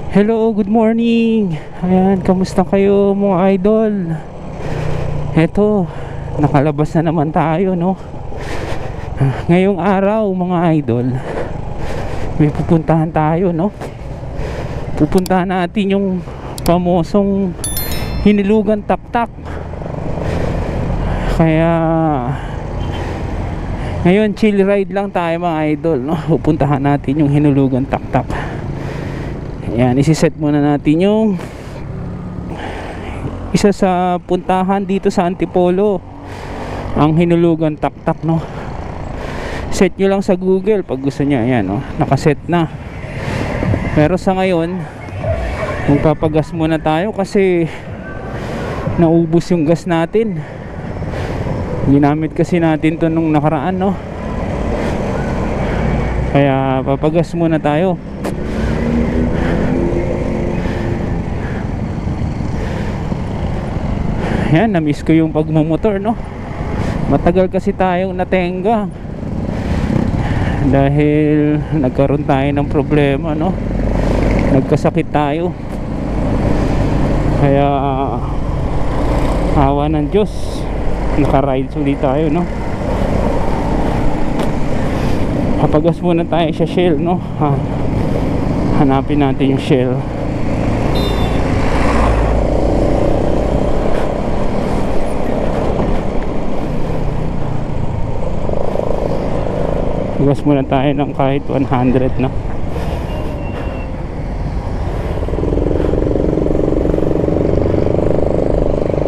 Hello, good morning. Ayan, kamusta kayo mga idol? Eto, nakalabas na naman tayo, no? Ngayong araw mga idol, may pupuntahan tayo, no? Pupuntahan natin yung pamosong Hinilugan Taktak. Kaya ngayon chill ride lang tayo mga idol, no? Pupuntahan natin yung Hinilugan Taktak. Ayan, isiset muna natin yung isa sa puntahan dito sa Antipolo, ang Hinulugan Taktak, no? Set nyo lang sa Google pag gusto nyo. Ayan, no? Nakaset na. Pero sa ngayon magpapagas muna tayo kasi naubos yung gas natin. Ginamit kasi natin to nung nakaraan, no? Kaya papagas muna tayo. Yan, na-miss ko yung pagmumotor, no? Matagal kasi tayong natenga dahil nagkaroon tayo ng problema, no? Nagkasakit tayo. Kaya awa ng Diyos, naka-rides ulit tayo, no? Papagas muna tayo sa Shell, no? Hanapin natin yung Shell. Gas muna tayo ng kahit 100 na.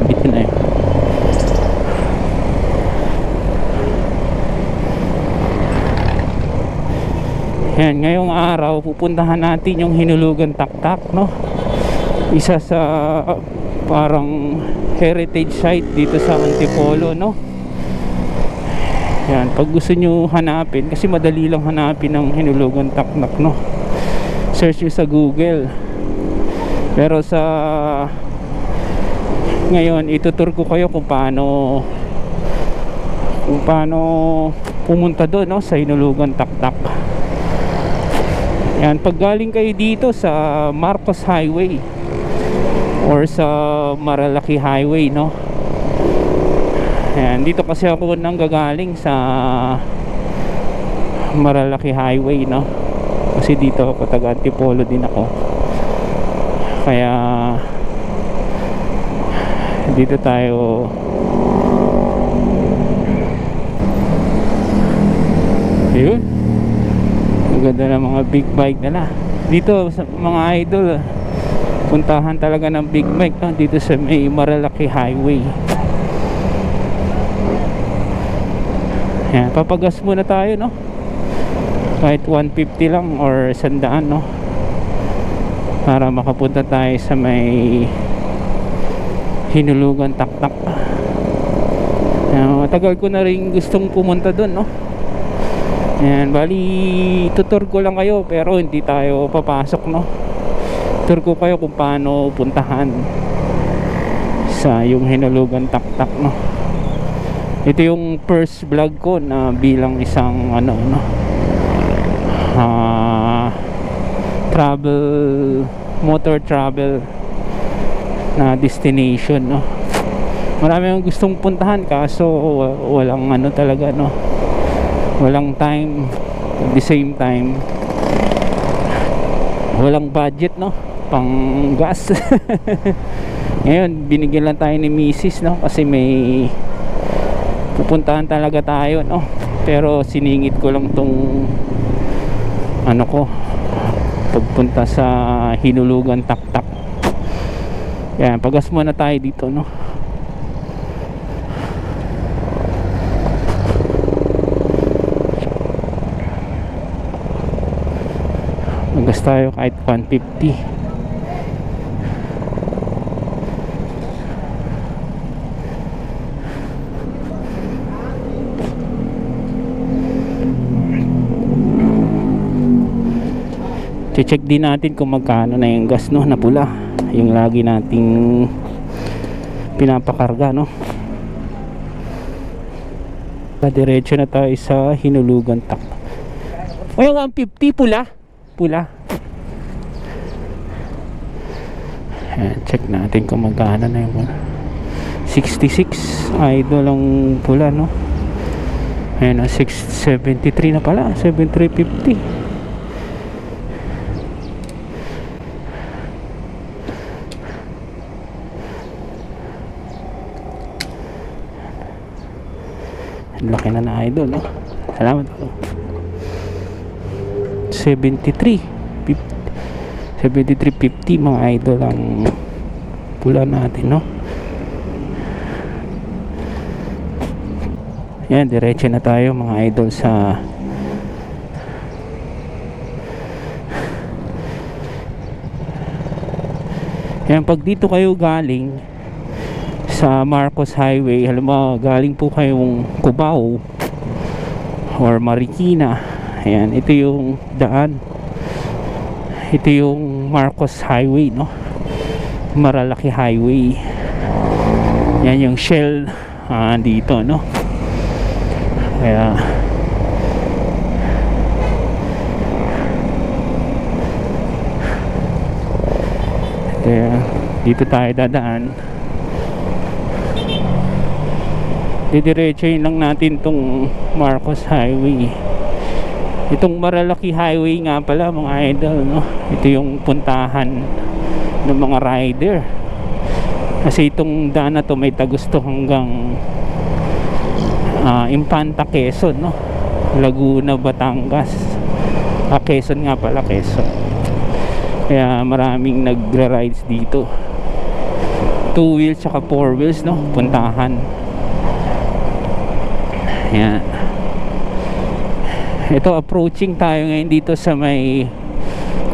Bitin na yun. Yan, ngayong araw pupuntahan natin yung Hinulugan Taktak, no? Isa sa parang heritage site dito sa Antipolo, no? Yan, pag gusto nyo hanapin, kasi madali lang hanapin ng Hinulugan Taktak, no? Search nyo sa Google. Pero sa ngayon, itutur ko kayo kung paano pumunta doon, no? Sa Hinulugan Taktak. Yan, pag galing kayo dito sa Marcos Highway or sa Maralaki Highway, no? Ayan, dito kasi ako nang gagaling sa Maralaki Highway, no? Kasi dito ako, taga Antipolo din ako. Kaya dito tayo. Ayun, ang ganda ng mga big bike nila dito sa mga idol. Puntahan talaga ng big bike, no? Dito sa may Maralaki Highway. Yan, papagas muna tayo, no? Kahit 150 lang or 100, no? Para makapunta tayo sa may Hinulugan Taktak. Yan, matagal ko na rin gustong pumunta doon, no? Yan, bali tutur ko lang kayo pero hindi tayo papasok, no? Tutur ko kayo kung paano puntahan sa yung Hinulugan Taktak, no? Ito yung first vlog ko na bilang isang motor travel na destination, no? Marami akong gustong puntahan kaso walang talaga, no? Walang time. At the same time walang budget, no? Pang gas. Ngayon binigyan lang tayo ni Mrs., no? Kasi may pupuntahan talaga tayo, no? Pero siningit ko lang tong pagpunta sa Hinulugan Taktak. Yan, pagas muna tayo dito, no? Magas tayo kahit 150. check din natin kung magkano na yung gas, no, na pula, yung lagi nating pinapakarga, no. Diretso na tayo sa Hinulugan Taktak. O yung 50 pula Ayan, check natin kung magkano na yung 66 idol ang pula, no? Ayan, 673 na pala, 7350. Ang laki na idol, no? Salamat po. 7350 mga idol ang pula natin, no? Yan, diretso na tayo mga idol sa yan. Pag dito kayo galing sa Marcos Highway, halimbawa galing po kayong Cubao or Marikina, ayan, ito yung daan, ito yung Marcos Highway, no? Maralaki Highway. Yan yung Shell dito, no? Kaya dito tayo dadaan. Didiretsohin lang natin tong Marcos Highway. Itong Maralaki Highway nga pala mga idol, no? Ito yung puntahan ng mga rider. Kasi itong daan na to may tagusto hanggang Infanta, Quezon, no? Laguna, Batangas. Quezon nga pala, Quezon. Kaya maraming nagra-rides dito. 2 wheels tsaka 4 wheels, no? Puntahan. Ayan. Ito, approaching tayo ngayon dito sa may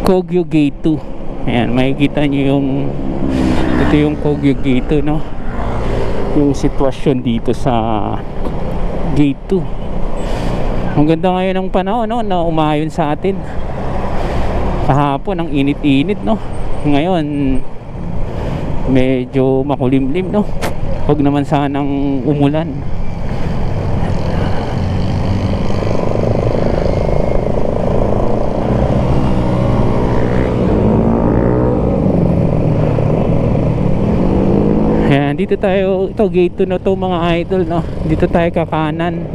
Kogyo Gate 2. Ayan, makikita nyo yung ito yung Kogyo Gate 2, no? Yung sitwasyon dito sa Gate 2. Ang ganda ngayon ng panahon, no? Na umayon sa atin. Kahapon ang init-init, no? Ngayon medyo makulimlim, no? Huwag naman sanang umulan. Ayan, dito tayo, ito gate 2 na to mga idol, no? Dito tayo kakanan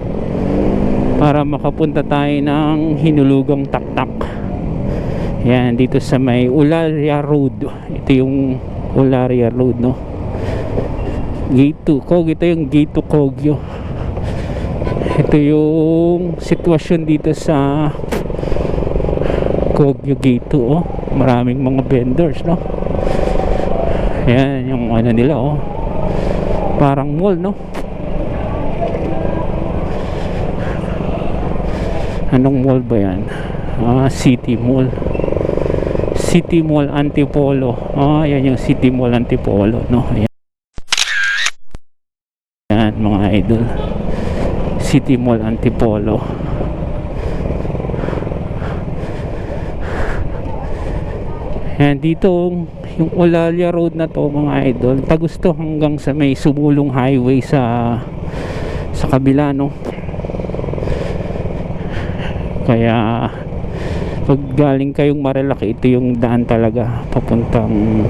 para makapunta tayo ng Hinulugang Taktak. Ayan, dito sa may Ularia Road. Ito yung Ularia Road, no? Gate 2 Kogyo, ito yung Gate 2 Kogyo. Ito yung sitwasyon dito sa Kogyo Gate 2, oh. Maraming mga vendors, no? Ayan, yung ano nila, oh. Parang mall, no? Anong mall ba yan? City Mall. City Mall Antipolo. Yan yung City Mall Antipolo, no? Ayan. Ayan, mga idol. City Mall Antipolo. Ayan, dito yung Ulalia Road na to mga idol, tagusto hanggang sa may Sumulong Highway sa kabila, no? Kaya pag galing kayong Marilaki, ito yung daan talaga papuntang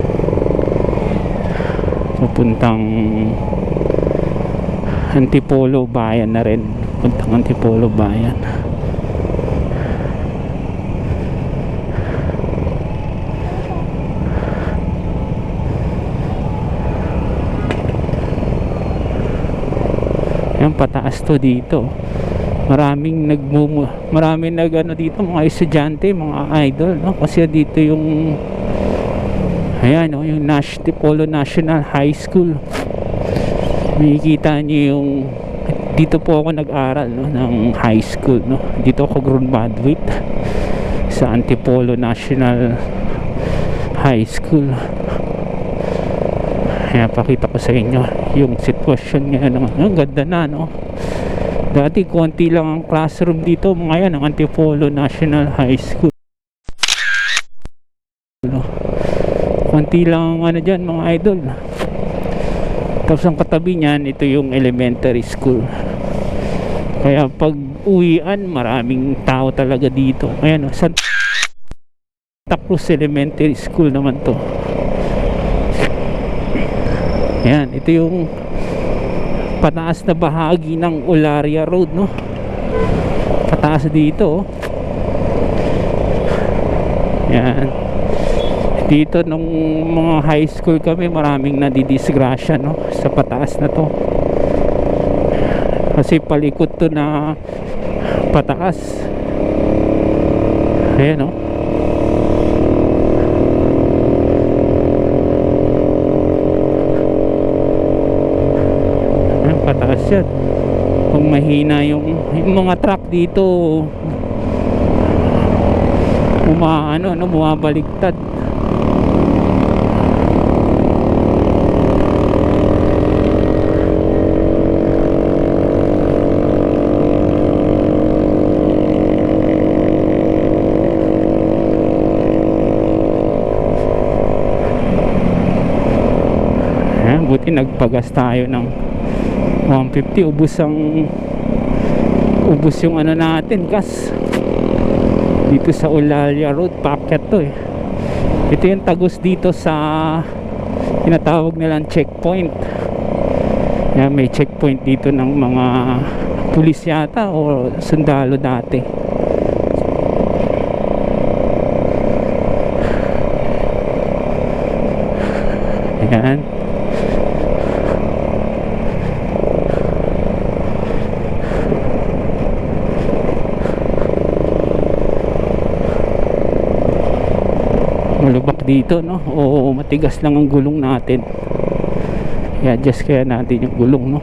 Antipolo Bayan na rin. Puntang Antipolo Bayan. Yan, pataas to dito. Maraming nag-ano dito, mga estudyante, mga idol, no? Kasi dito yung ayan, no, yung Antipolo National High School. Makikita niyo yung dito po ako nag-aral, no, ng high school, no? Dito ako graduate sa Antipolo National High School. Kaya pakita ko sa inyo yung sitwasyon ngayon. Ang ganda na, no? Dati konti lang ang classroom dito, ngayon ang Antipolo National High School, no? Konti lang ano dyan mga idol. Tapos ang katabi niyan, ito yung elementary school. Kaya pag uwian, maraming tao talaga dito. Ayan, Santa Cruz Elementary School naman to. Yan, ito yung pataas na bahagi ng Olaria Road, no? Pataas dito, oh. Yan. Dito nung mga high school kami, maraming nadidisgrasya, no? Sa pataas na to. Kasi palikot to na pataas. Ayan, no? Pataas yan. Kung mahina yung mga truck dito, bumabaliktad. Ayan, buti nagpagas tayo ng 150. Ubos yung ano natin, gas dito sa Olaria Road. Packet to eh. Ito yung tagos dito sa tinatawag nilang checkpoint. Yan, may checkpoint dito ng mga pulis yata o sundalo dati. Yan. Malubak dito, no? O matigas lang ang gulong natin. I-adjust kaya natin yung gulong, no?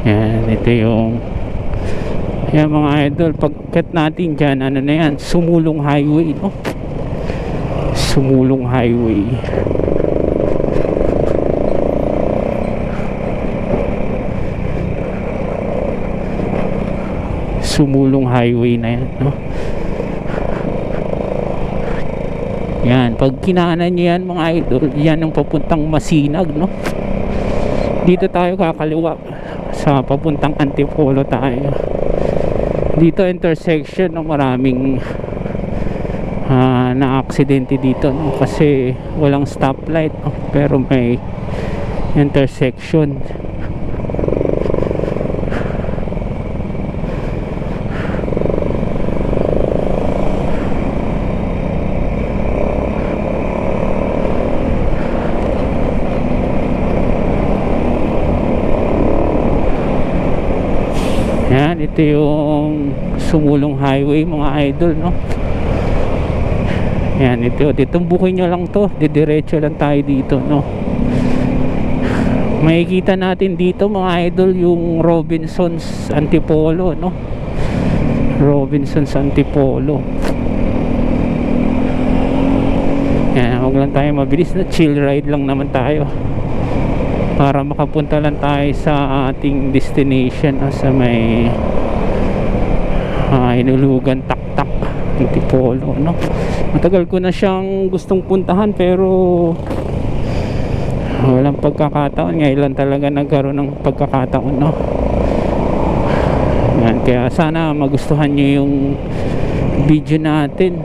Yan, ito yung yan mga idol, pagkat natin dyan, ano na yan, Sumulong Highway, no? Sumulong Highway. Sumulong Highway na yan, no? Yan, pag kinanan nyo yan mga idol, yan ang papuntang Masinag, no? Dito tayo kakaliwa sa papuntang Antipolo tayo. Dito intersection, no? Maraming na-aksidente dito, no? Kasi walang stoplight, no? Pero may intersection. Yan, ito yung Sumulong Highway mga idol, no? Yan, ito, titumbukin nyo lang to, didiretso lang tayo dito, no? Makikita natin dito mga idol yung Robinsons Antipolo, no? Robinsons Antipolo. Yan, huwag lang tayo mabilis, na chill ride lang naman tayo para makapunta lang tayo sa ating destination, sa may Hinulugan Taktak Antipolo, no? Matagal ko na siyang gustong puntahan pero walang pagkakataon. Ngayon lang talaga nagkaroon ng pagkakataon, no? Yan, kaya sana magustuhan nyo yung video natin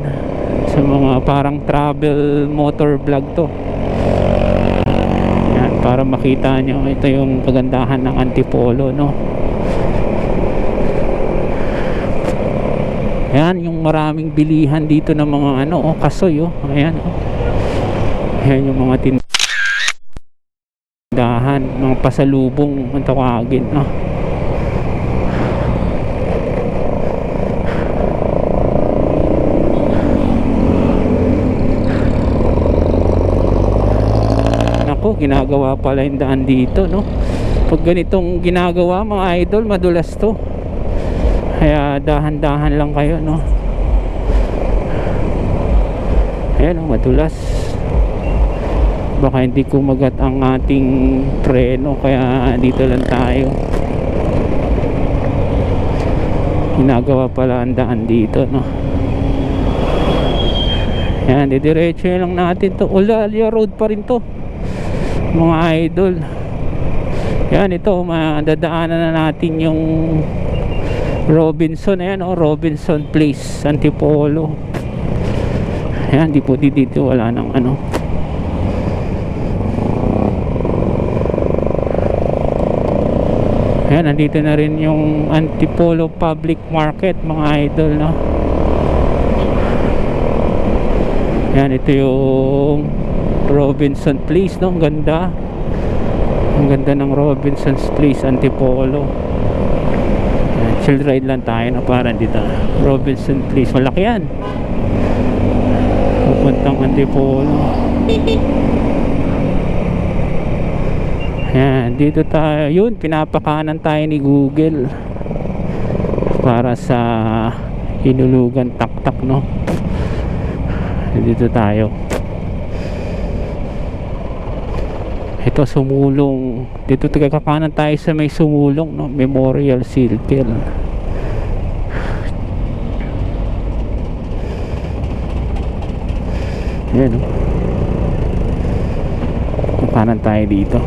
sa mga parang travel motor vlog to. Para makita nyo, ito yung kagandahan ng Antipolo, no? Ayan, yung maraming bilihan dito ng mga ano, kasoy, oh. Ayan, oh. Ayan yung mga tindahan, mga pasalubong ang tawagin, no? Ginagawa pala yung daan dito, no? Pag ganitong ginagawa mga idol, madulas to, kaya dahan-dahan lang kayo, no? Ayan, oh, madulas. Baka hindi kumagat ang ating preno, kaya dito lang tayo. Ginagawa pala ang daan dito, no? Ayan, didiretso lang natin to. Olaria Road pa rin to mga idol. Yan, ito madadaanan na natin yung Robinson. Ayan, oh, Robinson Place, Antipolo. Ayan, di po dito wala nang ano. Ayan, nandito na rin yung Antipolo Public Market, mga idol, no? Ayan, ito yung Robinson Place, no? Ang ganda. Ang ganda ng Robinson's Place, Antipolo. Ayan, chill ride lang tayo, no? Parang dito Robinson Place, malaki yan. Pupuntang Antipolo. Ayan, dito tayo. Yun, pinapakanan tayo ni Google para sa Hinulugan Taktak, no? Dito tayo. Ito, sumulong. Dito kakanan tayo sa may sumulong, no? Memorial Circle. Ayan, no? Kakanan tayo dito.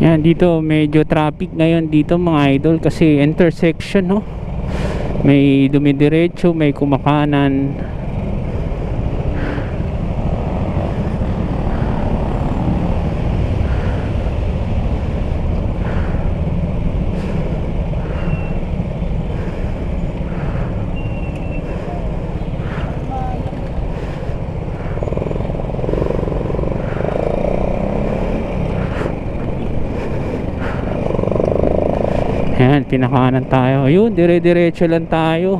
Yan, dito medyo traffic ngayon dito, mga idol, kasi intersection, no? May dumidiretso, may kumakanan. Ayan, pinakanan tayo. Ayun, dire-diretso lang tayo.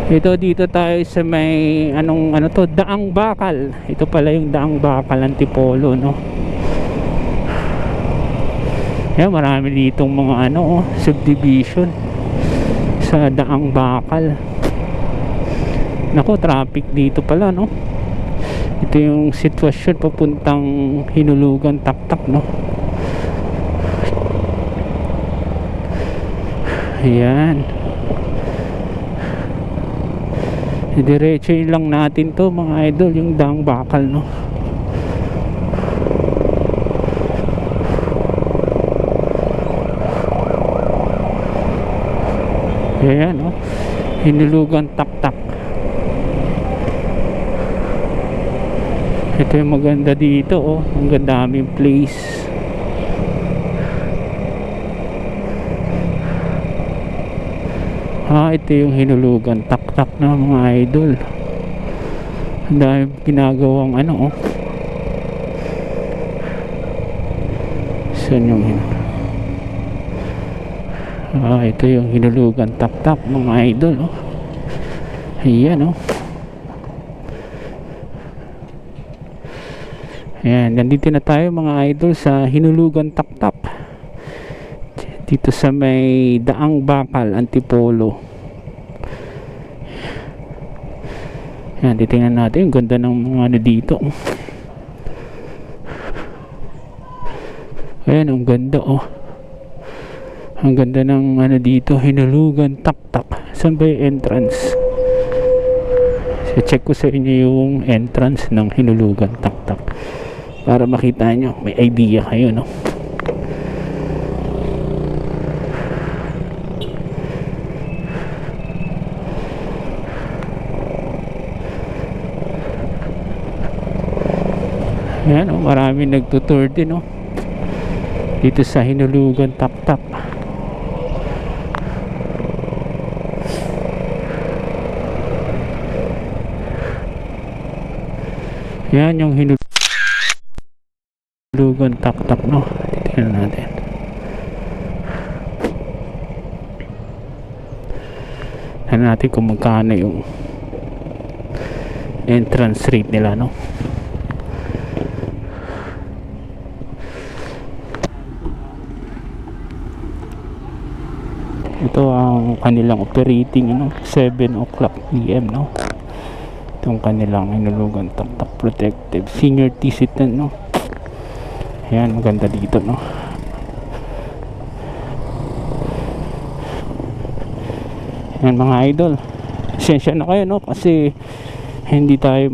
Ito, dito tayo sa may ano to, Daang Bakal. Ito pala yung Daang Bakal, Antipolo, no? Ayan, marami ditong mga subdivision sa Daang Bakal. Nako, traffic dito pala, no? Ito yung sitwasyon papuntang Hinulugan Taktak, no? Ayan, diretso lang natin to, mga idol, yung Daang Bakal, no? Ayan, no? Hinulugan Taktak. Ito yung maganda dito, oh. Ang daming place. Ito yung Hinulugan Taktak na, mga idol. Ang dami ginagawang oh. Saan yung ito yung Hinulugan Taktak, mga idol, oh. Ayan, oh. Ayan, nandito na tayo, mga idol, sa Hinulugan Taktak. Dito sa may Daang Bakal, Antipolo. Yan, titingnan natin. Ang ganda ng mga dito. Ayan, ang ganda, oh. Ang ganda ng dito, Hinulugan Taktak. Saan ba yung entrance? So, check ko sa inyo yung entrance ng Hinulugan Taktak para makita nyo, may idea kayo, no? Ayan, oh, maraming nagtutour din, oh, dito sa Hinulugan Taktak. Yan yung Hinulugan Taktak, no? Titignan natin. Tignan natin kung magkano yung entrance rate nila, no? Ito ang kanilang operating, 7 o'clock PM, no? Itong kanilang Hinulugan Taktak Protective Senior Citizen, no? Ayan, maganda dito, no? Yan mga idol, pasensya na kayo no, kasi hindi tayo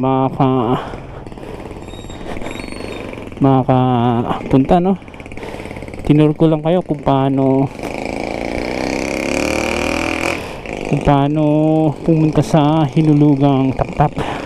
makapunta no. Tinuro ko lang kayo kung paano pumunta sa hinulugang Taktap.